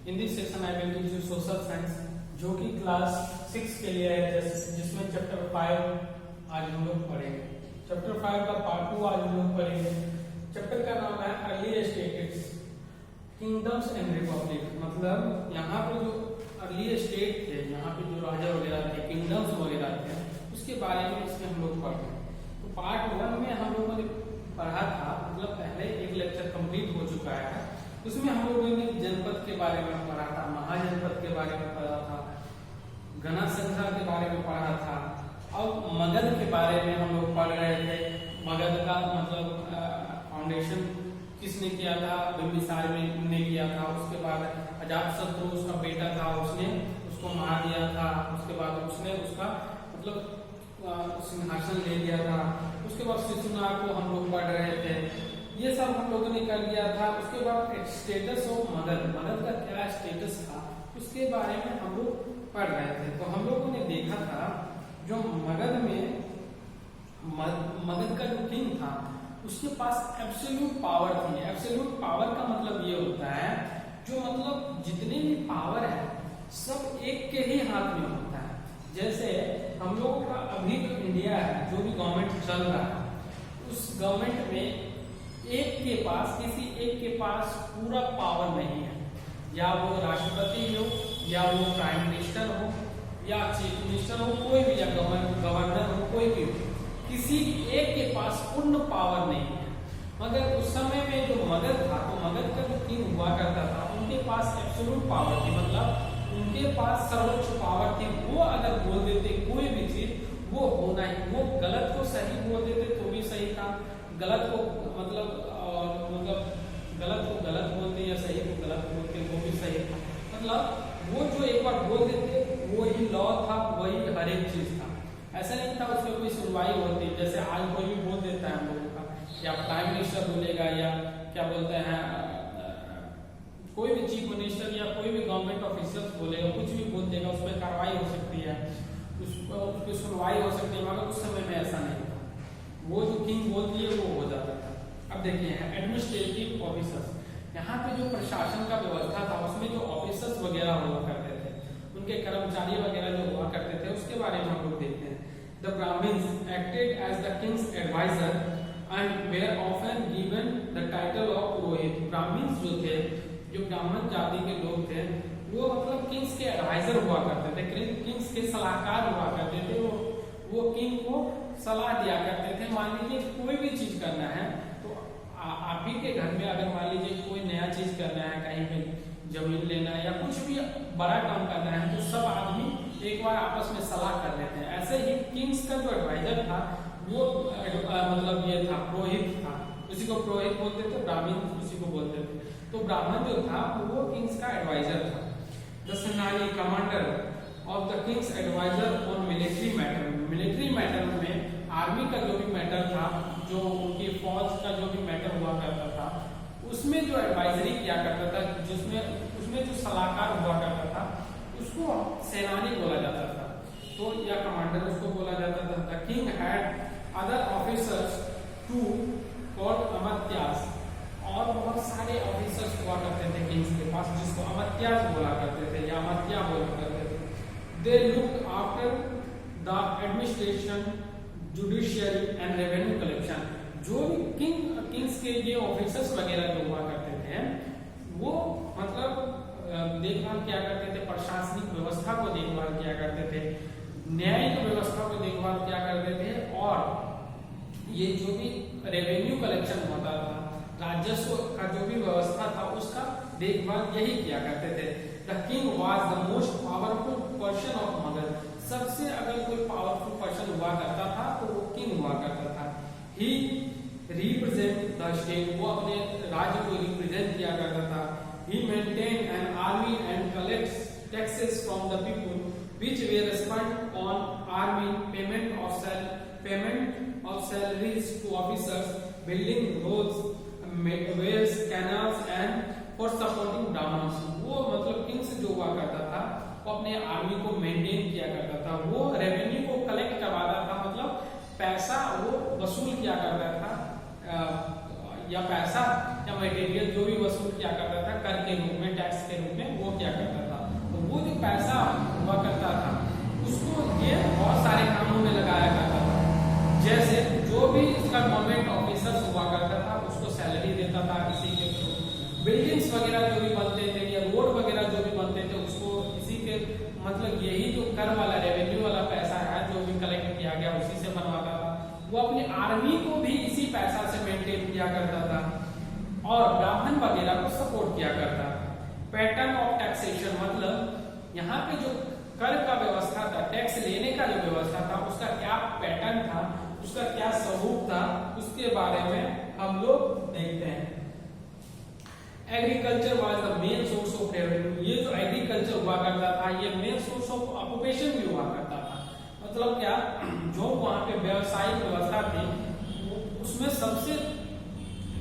In this section I will teach you social science, जो कि class 6 के लिए है, जिसमें चैप्टर 5 आज हम लोग पढ़ेंगे। चैप्टर 5 का पार्ट 2 आज हम लोग पढ़ेंगे। चैप्टर का नाम है early states, kingdoms and Republic. मतलब यहाँ पे जो अर्ली स्टेट थे, यहाँ पे जो राजा वगैरह थे, किंगडम्स वगैरह थे, उसके बारे में इसमें हम लोग पढ़ रहे हैं। तो पार्ट 1 में हम लोगों ने पढ़ा था, मतलब पहले एक लेक्चर कंप्लीट हो चुका है। उसमें हम लोगों ने जनपद के बारे में पढ़ा था, महाजनपद के बारे में पढ़ा था, घना संख्या के बारे में पढ़ा था, और मगध के बारे में हम लोग पढ़ रहे थे। मगध का मतलब फाउंडेशन किसने किया था? बिंबिसार ने किया था। उसके बाद अजातशत्रु उसका बेटा था, उसने उसको मार दिया था। उसके बाद उसने उसका मतलब सिंहासन ले लिया था। उसके बाद शिशुनाग को हम लोग पढ़ रहे थे। ये सब हम लोगों ने कर लिया था। उसके बाद स्टेटस ऑफ मगध, मगध का क्या स्टेटस था उसके बारे में हम लोग पढ़ रहे थे। तो हम लोगों ने देखा था जो मगध में मगध का जो किंग था उसके पास एब्सोल्यूट पावर थी। एब्सोल्यूट पावर का मतलब ये होता है जो मतलब जितने भी पावर है सब एक के ही हाथ में होता है। जैसे हम लोगों का अभी जो इंडिया है, जो भी गवर्नमेंट चल रहा है, उस गवर्नमेंट में एक के पास, किसी एक के पास पूरा पावर नहीं है। या वो राष्ट्रपति हो, या वो प्राइम मिनिस्टर हो, या चीफ मिनिस्टर हो, कोई भी, या गवर्नर हो, कोई भी हो, किसी एक के पास पूर्ण पावर नहीं है। मगर उस समय में जो मगध था, तो मगध का जो किंग हुआ करता था, उनके पास एब्सोल्यूट पावर थी। मतलब उनके पास सर्वोच्च पावर थी। वो अगर बोल देते कोई भी चीज, वो होना ही, वो गलत को सही बोल देते तो भी सही था, गलत को मतलब गलत को गलत बोलते या सही को गलत बोलते वो भी सही था। मतलब वो जो एक बार बोल देते वो ही लॉ था, वही हर एक चीज था। ऐसा नहीं था उसमें कोई सुनवाई होती। जैसे आज कोई भी बोल देता है हम लोगों का, या प्राइम मिनिस्टर बोलेगा, या क्या बोलते हैं कोई भी चीफ मिनिस्टर या कोई भी गवर्नमेंट ऑफिसर्स बोलेगा, कुछ भी बोल देगा, उस पर कार्रवाई हो सकती है, उस पर सुनवाई हो सकती है। मगर उस समय में ऐसा नहीं था। वो जो किंग बोल दिए वो हो जाता था। अब देखिए एडमिनिस्ट्रेटिव ऑफिसर्स, यहाँ पे जो प्रशासन का व्यवस्था था उसमें जो ऑफिसर्स वगैरह हुआ करते थे, उनके कर्मचारी वगैरह जो हुआ करते थे, उसके बारे में हम लोग देखते हैं। The Brahmins acted as the king's advisor and were often given the title of purohit. Brahmins जो थे, जो ब्राह्मण जाति के लोग थे, वो मतलब किंग्स के एडवाइजर हुआ करते थे, किंग्स के सलाहकार हुआ करते थे। वो किंग को सलाह दिया करते थे। मान लीजिए कोई भी चीज करना है, तो आप ही के घर में अगर मान लीजिए कोई नया चीज करना है, कहीं पे जमीन लेना है या कुछ भी बड़ा काम करना है, तो सब आदमी एक बार आपस में सलाह कर लेते हैं। ऐसे ही किंग्स का जो एडवाइजर था वो मतलब ये था, पुरोहित था। उसी को पुरोहित बोलते थे, ब्राह्मण उसी को बोलते थे। तो ब्राह्मण जो था वो किंग्स का एडवाइजर था। The senani commander of the king's advisor on military matter. Military matter में आर्मी का जो भी मैटर था, जो उनकी फौज का जो भी मैटर हुआ करता था, उसमें जो एडवाइजरी किया करता था, उसमें जो सलाहकार हुआ करता था, उसको सेनानी बोला जाता था। तो या कमांडर उसको बोला जाता था। The king had other officers too called amatyas, और बहुत सारे ऑफिसर्स हुआ करते थे किंग्स के पास, जिसको अमात्यास बोला करते थे या अमात्या बोला करते थे। They looked after the administration, judiciary and revenue collection. जो भी किंग्स के ये ऑफिसर्स वगैरह जो हुआ करते थे, वो मतलब देखभाल किया करते थे, प्रशासनिक व्यवस्था को देखभाल किया करते थे, न्यायिक व्यवस्था को देखभाल किया करते थे, और ये जो भी रेवेन्यू कलेक्शन होता था, राजस्व का जो भी व्यवस्था था, उसका देखभाल यही किया करते थे। The king was the most powerful person of Magadh. सबसे अगर कोई पावरफुल पर्सन हुआ करता था तो वो किंग हुआ करता था। ही रिप्रेजेंट द स्टेट, वो अपने राज्य को रिप्रेजेंट किया करता था। He maintain an army and collects taxes from the people which were spent on army, payment of salaries to officers, building roads, wells, canals and for supporting Brahmins. वो मतलब Kings जो हुआ करता था वो अपने आर्मी को मेंटेन किया करता था, वो रेवेन्यू को कलेक्ट करवाता था, मतलब पैसा वो वसूल किया करता था, या पैसा या मटेरियल जो भी वसूल किया करता था कर के रूप में, टैक्स के रूप में, वो क्या करता था, तो वो जो पैसा हुआ करता था उसको ये बहुत सारे कामों में लगाया करता था। जैसे जो भी इसका गवर्नमेंट ऑफिसर्स हुआ करता था उसको सैलरी देता था इसी के थ्रू। बिल्डिंग्स वगैरह जो भी बनते थे या रोड वगैरह जो भी बनते थे उसको इसी के मतलब यही जो कर वाला रेवेन्यू वाला पैसा है जो भी कलेक्ट किया गया उसी से बनवाता था। वो अपनी आर्मी को भी इसी पैसा से मेंटेन किया करता था और ब्राह्मण वगैरह को सपोर्ट किया करता था। पैटर्न ऑफ टैक्सेशन मतलब यहाँ पे जो कर का व्यवस्था था, टैक्स लेने का जो व्यवस्था था उसका क्या पैटर्न था, उसका क्या स्वरूप था, उसके बारे में हम लोग देखते हैं। Agriculture was the main source of revenue. ये जो एग्रीकल्चर हुआ करता था ये मेन सोर्स ऑफ ऑक्यूपेशन भी हुआ करता था। मतलब क्या, जो वहां पे व्यवसायिक व्यवस्था थी उसमें सबसे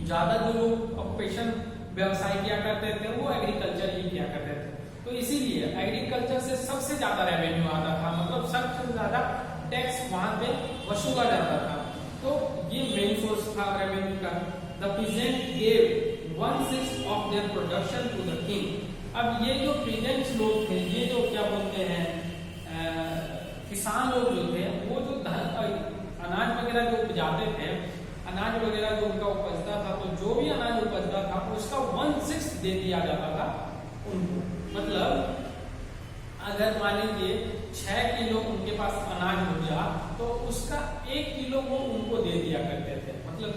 ज्यादा जो लोग ऑक्यूपेशन व्यवसाय किया करते थे वो एग्रीकल्चर ही किया करते थे। तो इसीलिए एग्रीकल्चर से सबसे ज्यादा रेवेन्यू आता था, मतलब सबसे ज्यादा टैक्स वहां पे वसूला जाता था। तो ये मेन सोर्स था रेवेन्यू का। The peasant gave 1/6 of their production to the king. अब ये जो पीजेंट्स लोग थे, ये जो क्या बोलते हैं किसान लोग जो थे, वो जो अनाज वगैरह जो उपजाते थे, अनाज वगैरह जो उनका उपजता था, तो जो भी अनाज उपजता था उसका 1/6 दे दिया जाता था उनको। मतलब अगर मान लीजिए 6 किलो उनके पास अनाज उपजा तो उसका 1 किलो वो उनको दे दिया करते थे, मतलब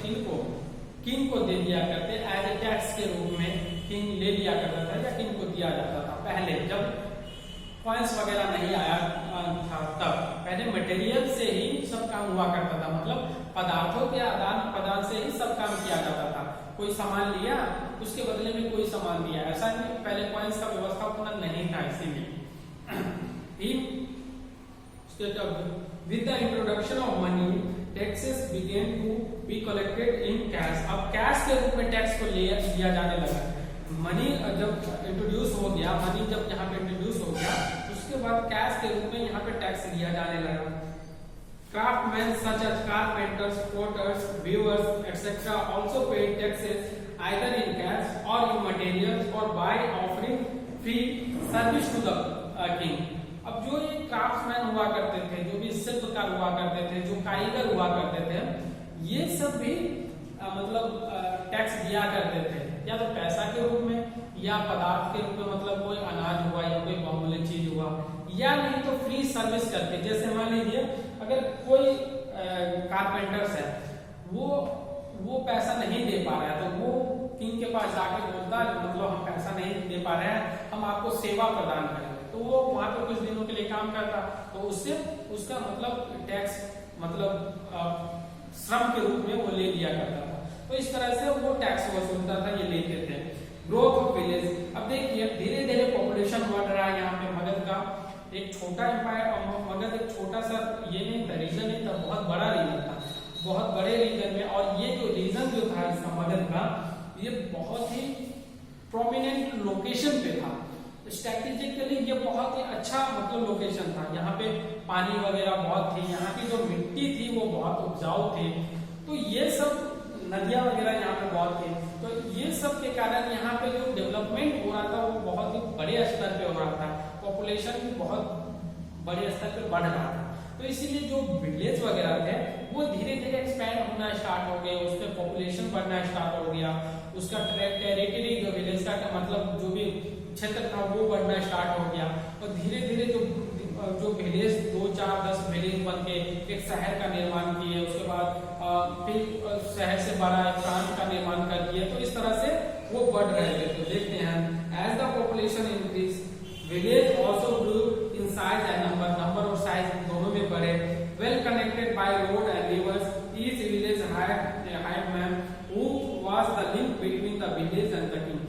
किंग को दे दिया करते एज ए टैक्स के रूप में। किंग ले लिया करता था या किंग को दिया जाता था। पहले जब कॉइंस वगैरह नहीं आया था तब पहले मटेरियल से ही सब काम हुआ करता था, मतलब पदार्थों के आदान प्रदान से ही सब काम किया जाता था। कोई सामान लिया उसके बदले में कोई सामान दिया, ऐसा नहीं, पहले कॉइंस का व्यवस्था उतना नहीं था। इसीलिए with the introduction of money taxes began to be collected in cash। अब कैश के रूप में टैक्स को लिया जाने लगा। मनी जब इंट्रोड्यूस हो गया, मनी जब यहाँ पे इंट्रोड्यूस हो गया उसके बाद कैश के रूप में यहाँ पे टैक्स लिया जाने लगा। Craftsmen such as carpenters, potters, weavers, etc. also paid taxes either in cash or in materials or by offering free service to the king। अब जो ये क्राफ्ट्समैन हुआ करते थे, जो भी शिल्पकार हुआ करते थे, जो कारीगर हुआ करते थे, ये सब भी मतलब टैक्स दिया करते थे, या तो पैसा के रूप में या पदार्थ के रूप में, मतलब कोई अनाज हुआ या कोई बहुमूल्य चीज हुआ, या नहीं तो फ्री सर्विस करके। जैसे मान लीजिए अगर कोई कारपेंटर्स है, वो पैसा नहीं दे पा रहा है तो वो किंग के पास जाके बोलता है मतलब हम पैसा नहीं दे पा रहे हैं, हम आपको सेवा प्रदान करेंगे। तो वो वहां पे कुछ दिनों के लिए काम करता, तो उससे उसका मतलब टैक्स मतलब श्रम के रूप में वो ले लिया करता था। तो इस तरह से वो टैक्स वसूलता था, ये लेते थे। Growth of village. अब देखिए धीरे धीरे पॉपुलेशन बढ़ रहा है यहाँ पे। मगध का एक छोटा एम्पायर, मगध एक छोटा सा ये नहीं था, रीजन नहीं था, बहुत बड़ा रीजन था, बहुत बड़े रीजन में। और ये जो रीजन जो था इसका मगध का, ये बहुत ही प्रोमिनेंट लोकेशन पे था। स्ट्रेटेजिकली ये बहुत ही अच्छा मतलब लोकेशन था। यहाँ पे पानी वगैरह बहुत थी, यहाँ की जो मिट्टी थी वो बहुत उपजाऊ थी, तो ये सब नदियां वगैरह यहाँ पे बहुत थी। तो ये सब के कारण यहाँ पे जो डेवलपमेंट हो रहा था वो बहुत ही बड़े स्तर पे हो रहा था, पॉपुलेशन भी बहुत बड़े स्तर पे बढ़ रहा था। तो इसीलिए जो विलेज वगैरह थे वो धीरे धीरे एक्सपैंड होना स्टार्ट हो गए, उसमें पॉपुलेशन बढ़ना स्टार्ट हो गया, उसका टेरिटरी जो विलेज का मतलब जो भी क्षेत्र था वो बढ़ना स्टार्ट हो गया। और धीरे धीरे जो विलेज 2, 4, 10 विलेज बन के एक शहर का निर्माण किए, उसके बाद फिर शहर से बड़ा एक प्रांत का निर्माण कर दिए। तो इस तरह से वो बढ़ रहे थे। तो देखते हैं as the population increase village also grew in size and number और साइज दोनों में बढ़े। Well connected by road and rivers, each village headman who was the link between the village and the king.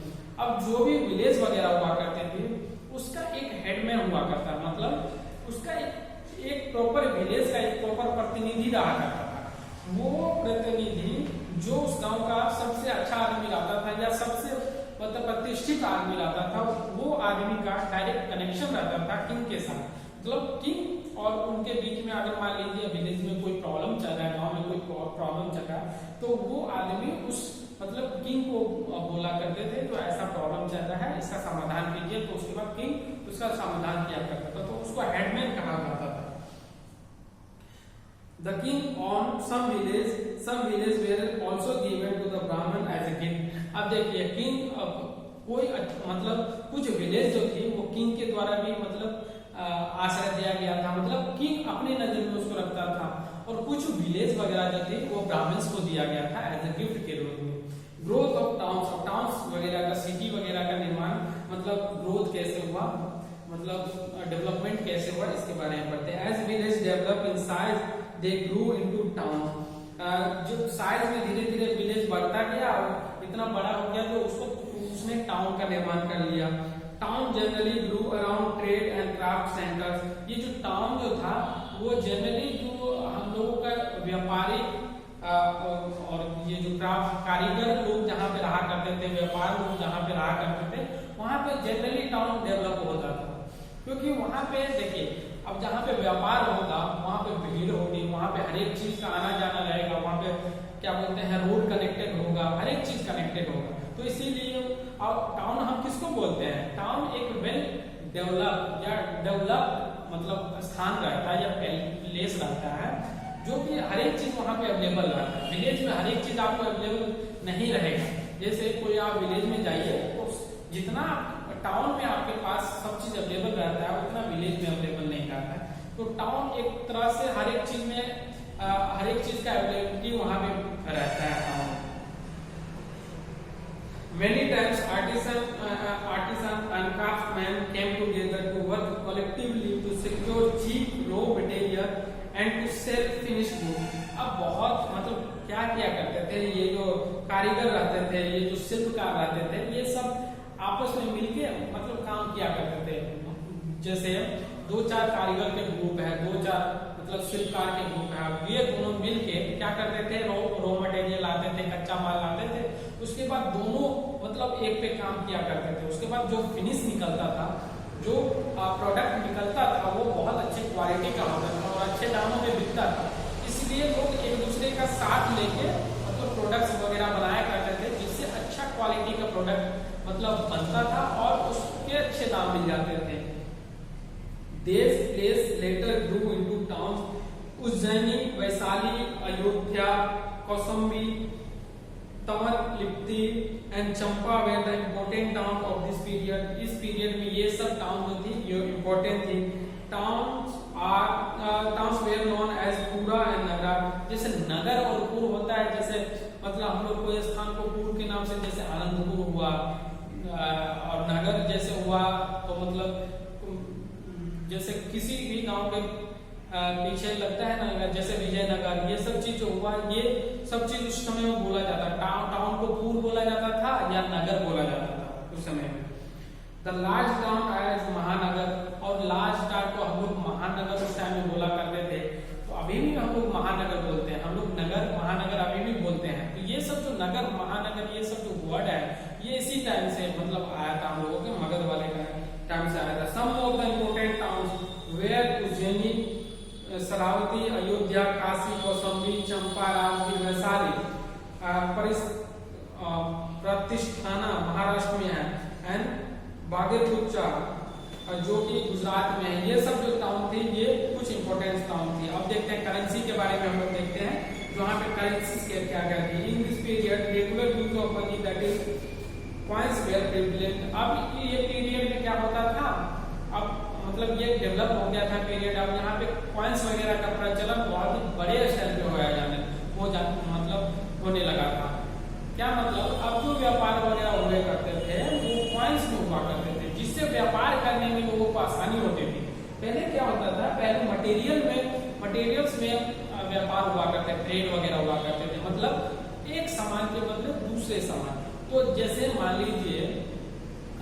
अब जो भी village वगैरह हुआ करते थे उसका एक हेडमैन हुआ करता, मतलब उसका एक प्रॉपर विलेज का एक प्रॉपर प्रतिनिधि रहा करता था। वो प्रतिनिधि जो उस गांव का सबसे अच्छा आदमी रहता था या सबसे मतलब प्रतिष्ठित आदमी रहता था, वो आदमी का डायरेक्ट कनेक्शन रहता था किंग के साथ। मतलब किंग और उनके बीच में अगर मान लीजिए विलेज में कोई प्रॉब्लम चल रहा है, गांव में कोई प्रॉब्लम चल रहा है, तो वो आदमी उस मतलब किंग को बोला करते थे तो ऐसा प्रॉब्लम चल रहा है, इसका समाधान कीजिए। तो उसके बाद किंग उसका समाधान किया करता था, तो उसको हेडमैन कहा जाता था। The king on some village were also given to the Brahmin as a gift। अब देखिए किंग कोई मतलब कुछ विलेज जो थी वो किंग के द्वारा भी मतलब आश्रय दिया गया था, मतलब किंग अपने नजर में उसको रखता था, और कुछ विलेज वगैरह जो थे वो ब्राह्मण्स को दिया गया था एज ए गिफ्ट के रूप में। ग्रोथ ऑफ टाउन्स वगैरह का, सिटी वगैरह का निर्माण, मतलब ग्रोथ कैसे हुआ, मतलब डेवलपमेंट कैसे हुआ, इसके बारे में पढ़ते हैं। As village develop in size they grew into town. जो साइज में धीरे धीरे विलेज बढ़ता गया और इतना बड़ा हो गया तो उसने टाउन का निर्माण कर लिया। Town generally grew around trade and craft centres. ये जो टाउन जो था वो जनरली जो हम लोगों का व्यापारिक और ये जो क्राफ्ट कारीगर लोग जहाँ पे रहा करते थे, व्यापार लोग जहाँ पे रहा करते थे, वहां पे जनरली टाउन डेवलप होता था। क्योंकि वहां पे देखिए अब जहाँ पे व्यापार होगा वहां पे भीड़ होगी, वहां पे हर एक चीज का आना जाना रहेगा, वहां पे क्या बोलते हैं रोड कनेक्टेड होगा, हर एक चीज कनेक्टेड होगा। तो इसीलिए अब टाउन हम किसको बोलते हैं, टाउन एक वेल डेवलप या डेवलप मतलब स्थान रहता है या प्लेस रहता है जो कि हर एक चीज वहां पे अवेलेबल रहता है। विलेज में हर एक चीज आपको अवेलेबल नहीं रहेगा। जैसे कोई आप विलेज में जाइए तो जितना टाउन में आपके पास सब चीज अवेलेबल रहता है उतना विलेज में अवेलेबल नहीं रहता है। तो टाउन एक तरह से हर एक चीज में हर एक चीज का अवेलेबिलिटी वहां पे रहता है town. Many times artisan and craftsmen came together to work collectively to secure cheap raw material and to sell finished goods। अब बहुत मतलब क्या किया करते थे ये जो कारीगर रहते थे, ये जो शिल्पकार रहते थे, ये सब आपस में मिलके मतलब काम किया करते थे। जैसे दो चार कारीगर के ग्रुप है, दो चार मतलब शिल्पकार के ग्रुप है, ये दोनों मिलके क्या करते थे रॉ मटेरियल लाते थे, कच्चा माल लाते थे, उसके बाद दोनों मतलब एक पे काम किया करते थे। उसके बाद जो फिनिश निकलता था, जो प्रोडक्ट निकलता था वो बहुत अच्छे क्वालिटी का होता था और अच्छे दामों में बिकता था। इसलिए लोग एक दूसरे का साथ लेके मतलब प्रोडक्ट्स वगैरह बनाया करते थे जिससे अच्छा क्वालिटी का प्रोडक्ट मतलब बनता था और उसके अच्छे दाम मिल जाते थे। This place later grew into towns. Ujjaini, Vaishali, Ayodhya, Kausambi, Tamralipti and Champa were the important towns of this period। इस पीरियड में ये सब टाउन जो थी ये इम्पोर्टेंट थी। towns were known as पूरा एंड नगरा। जैसे नगर और पुर होता है, जैसे मतलब हम लोग कोई स्थान को पुर के नाम से, जैसे आनंदपुर हुआ, और नगर जैसे हुआ तो मतलब जैसे किसी भी गांव के पीछे लगता है ना, जैसे विजयनगर, ये सब चीज जो हुआ ये सब चीज उस समय में बोला जाता था। टाउन को पुर बोला जाता था या नगर बोला जाता था उस समय में। द लार्ज टाउन एज महानगर, और लार्ज टाउन को हम लोग महानगर उस टाइम में बोला करते थे। तो अभी भी हम लोग महानगर बोलते हैं, हम लोग नगर महानगर अभी भी बोलते हैं। तो ये सब जो नगर महानगर ये सब जो वर्ड है ये इसी टाइम से मतलब आया था, हम लोगों के मगध वाले टाइम से आया था। Some of the important towns were Ujjaini, Sharavati, Ayodhya, Kashi, Kausambi, Champa, Rajgir, Vaishali, Pratishthana Maharashtra में है, एंड बागेपुचा जो कि गुजरात में है। ये सब जो टाउन थी ये कुछ इंपोर्टेंट टाउन थी। अब देखते हैं करेंसी के बारे में, हम लोग देखते हैं वहाँ पे करेंसी क्या क्या थी। In this period regular use of money that is coins were prevalent. अब ये पीरियड में क्या होता था, अब मतलब ये डेवलप हो गया था पीरियड। अब यहाँ पे कॉइंस वगैरह का प्रचलन बहुत ही बड़े स्तर पे मतलब होने लगा था। क्या मतलब अब जो व्यापार वगैरह हुए करते थे वो कॉइंस में हुआ करते थे, जिससे व्यापार करने में लोगों को आसानी होती थी। पहले क्या होता था, पहले मटेरियल्स में व्यापार हुआ करते, ट्रेड वगैरह हुआ करते थे, मतलब एक सामान के बदले दूसरे सामान। तो जैसे मान लीजिए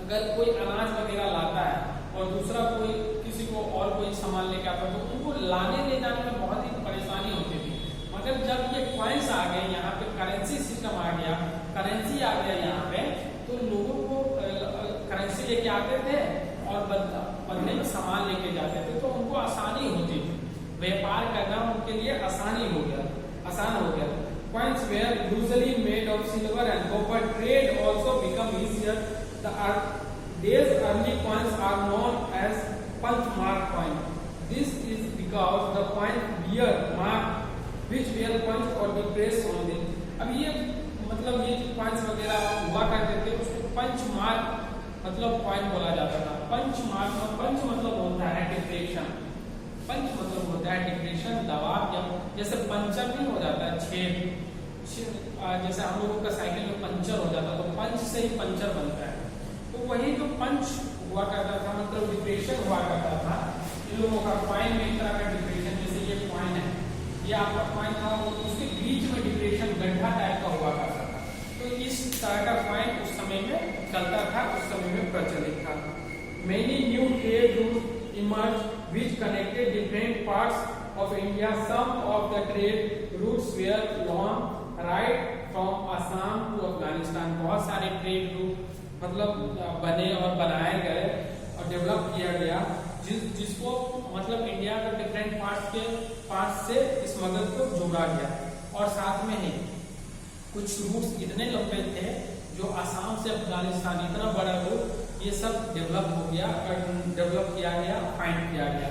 अगर कोई अनाज वगैरह लाता है और दूसरा कोई किसी को और कोई सामान लेके आता है तो उनको लाने ले जाने में बहुत ही परेशानी होती थी। मगर जब ये कॉइन्स आ गए, यहाँ पे करेंसी सिस्टम आ गया, करेंसी आ गया यहाँ पे, तो लोगों को करेंसी लेके आते थे और बदले में सामान लेके जाते थे, तो उनको आसानी होती थी, व्यापार करना उनके लिए आसान हो गया। Coins were usually made of silver and gold। These early coins are known as punch mark coin. This is because the coin bear mark which were punched or depressed on them. अब ये मतलब ये जो coins वगैरह हुआ करते थे उसको पंच मार्क मतलब कॉइन बोला जाता था। पंच मार्क और पंच मतलब होता है डिप्रेशन, पंच मतलब होता है डिप्रेशन, दबाव, या जैसे पंचर नहीं हो जाता है छेद, जैसे हम लोगों का साइकिल में पंचर हो जाता तो पंच से ही पंचर बनता है। तो वही जो पंच हुआ करता था मतलब डिप्रेशन हुआ करता था इन लोगों का कॉइन में एक तरह का डिप्रेशन, जैसे ये कॉइन है, ये आपका कॉइन था, उसके बीच में डिप्रेशन गड्ढा टाइप का हुआ करता था। तो इस तरह का कॉइन उस समय में चलता था, उस समय में प्रचलित था। Many new trade routes emerged which connected different parts of India. Some of the trade routes were long, right from Assam to Afghanistan. बहुत सारे ट्रेड रूट मतलब बने और बनाए गए और डेवलप किया गया जिसको मतलब इंडिया के डिफरेंट पार्ट्स से स्मगल को जोड़ा गया। और साथ में ही कुछ रूट्स इतने लंबे थे जो आसाम से अफगानिस्तान इतना बड़ा रूट ये सब डेवलप हो गया और डेवलप किया गया, फाइंड किया गया।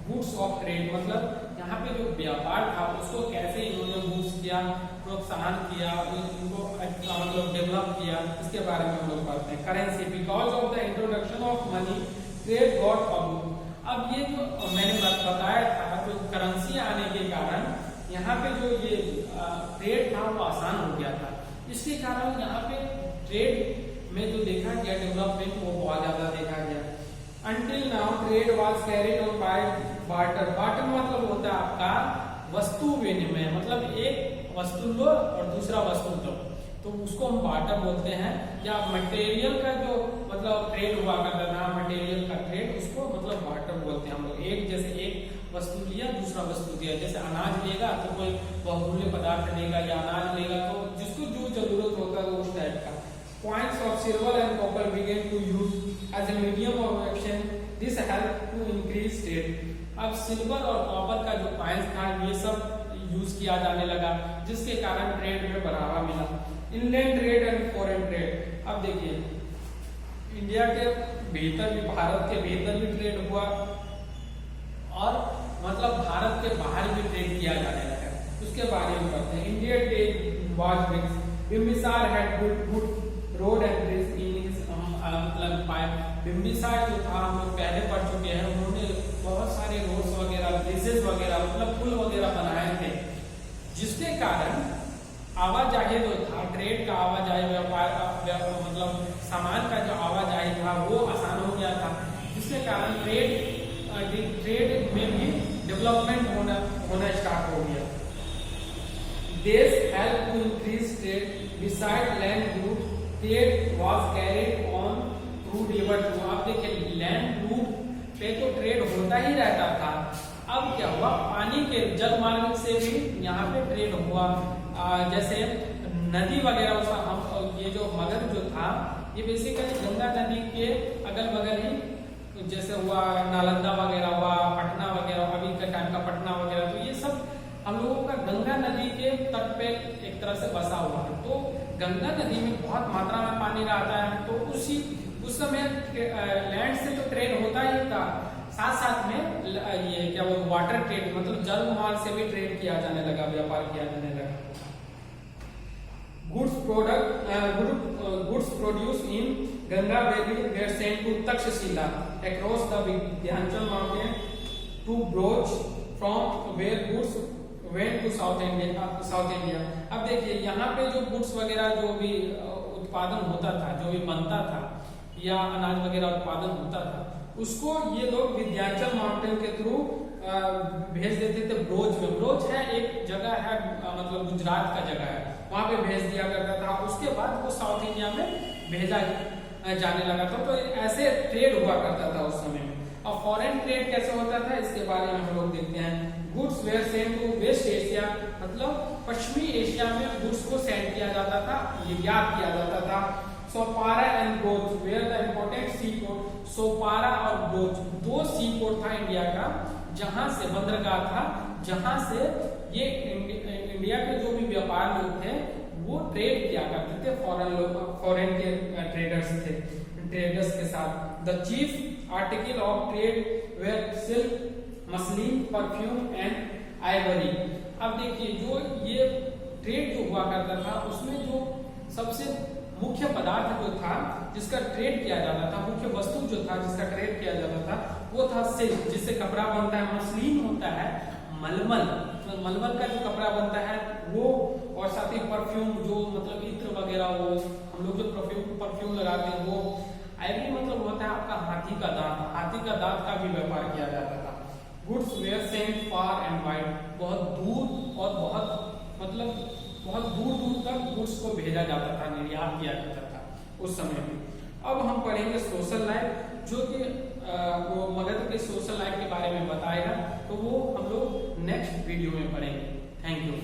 गुड्स ऑफ ट्रेड मतलब यहाँ पे जो व्यापार था उसको कैसे इन्होंने बूस्ट किया, प्रोत्साहन किया, उनको मतलब डेवलप किया, इसके बारे में हम लोग पढ़ते हैं। Currency, because of the introduction of money trade got popular. अब ये जो मैंने बताया था तो करेंसी आने के कारण यहाँ पे जो ये ट्रेड था वो आसान हो गया था। इसके कारण यहाँ पे ट्रेड में जो देखा गया डेवलपमेंट वो बहुत ज्यादा देखा गया। Until now trade was carried on by barter. barter मतलब होता है आपका वस्तु विनिमय, मतलब एक वस्तु लो और दूसरा वस्तु दो, तो उसको हम बार्टर बोलते हैं। या मटेरियल का जो मतलब ट्रेड हुआ करता था, मटेरियल का ट्रेड, उसको मतलब बार्टर बोलते हैं हम लोग। एक जैसे एक वस्तु लिया दूसरा वस्तु दिया, जैसे अनाज लेगा तो कोई बहुमूल्य पदार्थ लेगा या अनाज लेगा तो जिसको जो जरूरत होता है उस टाइप का। Coins of silver and copper began to use as a medium of exchange. This helped to increase trade. अब सिल्वर और कॉपर का जो कॉइन्स था ये सब यूज किया जाने लगा जिसके कारण ट्रेड में बढ़ावा मिला। Inland trade and foreign trade. अब देखिए इंडिया के भीतर भी, भारत के भीतर भी ट्रेड हुआ और मतलब भारत के बाहर भी ट्रेड किया जाने लगा, उसके बारे में पढ़ते हैं। India trade was big. Bimbisara had good road and bridge in his empire. Bimbisara जो था हम लोग पहले पढ़ चुके हैं, उन्होंने बहुत सारे रोड्स वगैरह, ब्रिजेस वगैरह मतलब पुल वगैरह बनाए थे जिसके कारण आवाजाही जो था, ट्रेड का आवाजाही, व्यापार मतलब सामान का जो आवाजाही था वो आसान हो गया था, जिसके कारण ट्रेड में भी डेवलपमेंट होना स्टार्ट हो गया। These help to increase trade besides land route trade was carried on through river too. आप देखिए लैंड रूट पे तो ट्रेड होता ही रहता था, अब क्या हुआ पानी के जल मार्ग से भी यहाँ पे ट्रेड हुआ। जैसे नदी वगैरह हम ये जो मगध जो था ये बेसिकली गंगा नदी के अगल बगल ही, जैसे हुआ नालंदा वगैरह हुआ, पटना वगैरह, अभी के टाइम का पटना वगैरह, तो ये सब हम लोगों का गंगा नदी के तट पे एक तरह से बसा हुआ है। तो गंगा नदी में बहुत मात्रा में पानी रहता है, तो उस समय लैंड से तो ट्रेड होता ही था, साथ साथ में ये क्या वो वाटर ट्रेड मतलब जल मार्ग से भी ट्रेड किया जाने लगा, व्यापार किया जाने लगा। Goods produce in Ganga valley were sent to Takshashila across the Vindhyachal mountain to Bhuj, from where goods went to South India. अब देखिए यहाँ पे जो गुड्स वगैरह जो भी उत्पादन होता था, जो भी बनता था या अनाज वगैरह उत्पादन होता था, उसको ये लोग विंध्याचल माउंटेन के थ्रू भेज देते थे ब्रोज में। ब्रोज है एक जगह है मतलब गुजरात का जगह है, वहां पे भेज दिया करता था। उसके बाद वो साउथ इंडिया में भेजा जाने लगा था। तो ऐसे ट्रेड हुआ करता था उस समय में। और फॉरेन ट्रेड कैसे होता था इसके बारे में हम लोग देखते हैं। Goods were sent to West Asia, मतलब पश्चिमी एशिया में गुड्स को सेंड किया जाता था, निर्यात किया जाता था। Sopara and Broach were the important sea port. Sopara और ब्रोच दो सी पोर्ट था इंडिया का, जहां से बंदरगाह था, जहां से ये इंडिया के जो भी व्यापार लोग थे वो ट्रेड किया करते थे, फॉरेन के ट्रेडर्स थे। ट्रेडर्स के साथ। The chief article of trade were silk, muslin, perfume and ivory. अब देखिए जो ये ट्रेड जो हुआ करता था उसमें जो सबसे मुख्य पदार्थ जो था जिसका ट्रेड किया जाता था, मुख्य वस्तु जो था जिसका ट्रेड किया जाता था वो था सिल्क, जिससे कपड़ा बनता है। मसलिन होता है मलमल, मलमल का जो कपड़ा बनता है वो, और साथ ही परफ्यूम जो मतलब इत्र वगैरह वो हम लोग जो परफ्यूम लगाते हैं वो। आइवरी मतलब होता है आपका हाथी का दांत, हाथी का दांत का भी व्यापार किया जाता था। Goods were sent far and wide, बहुत दूर और बहुत दूर तक गुड्स को भेजा जाता था, निर्यात किया जाता था उस समय में। अब हम पढ़ेंगे सोशल लाइफ, जो कि वो मगध के सोशल लाइफ के बारे में बताएगा, तो वो हम लोग नेक्स्ट वीडियो में पढ़ेंगे। Thank you.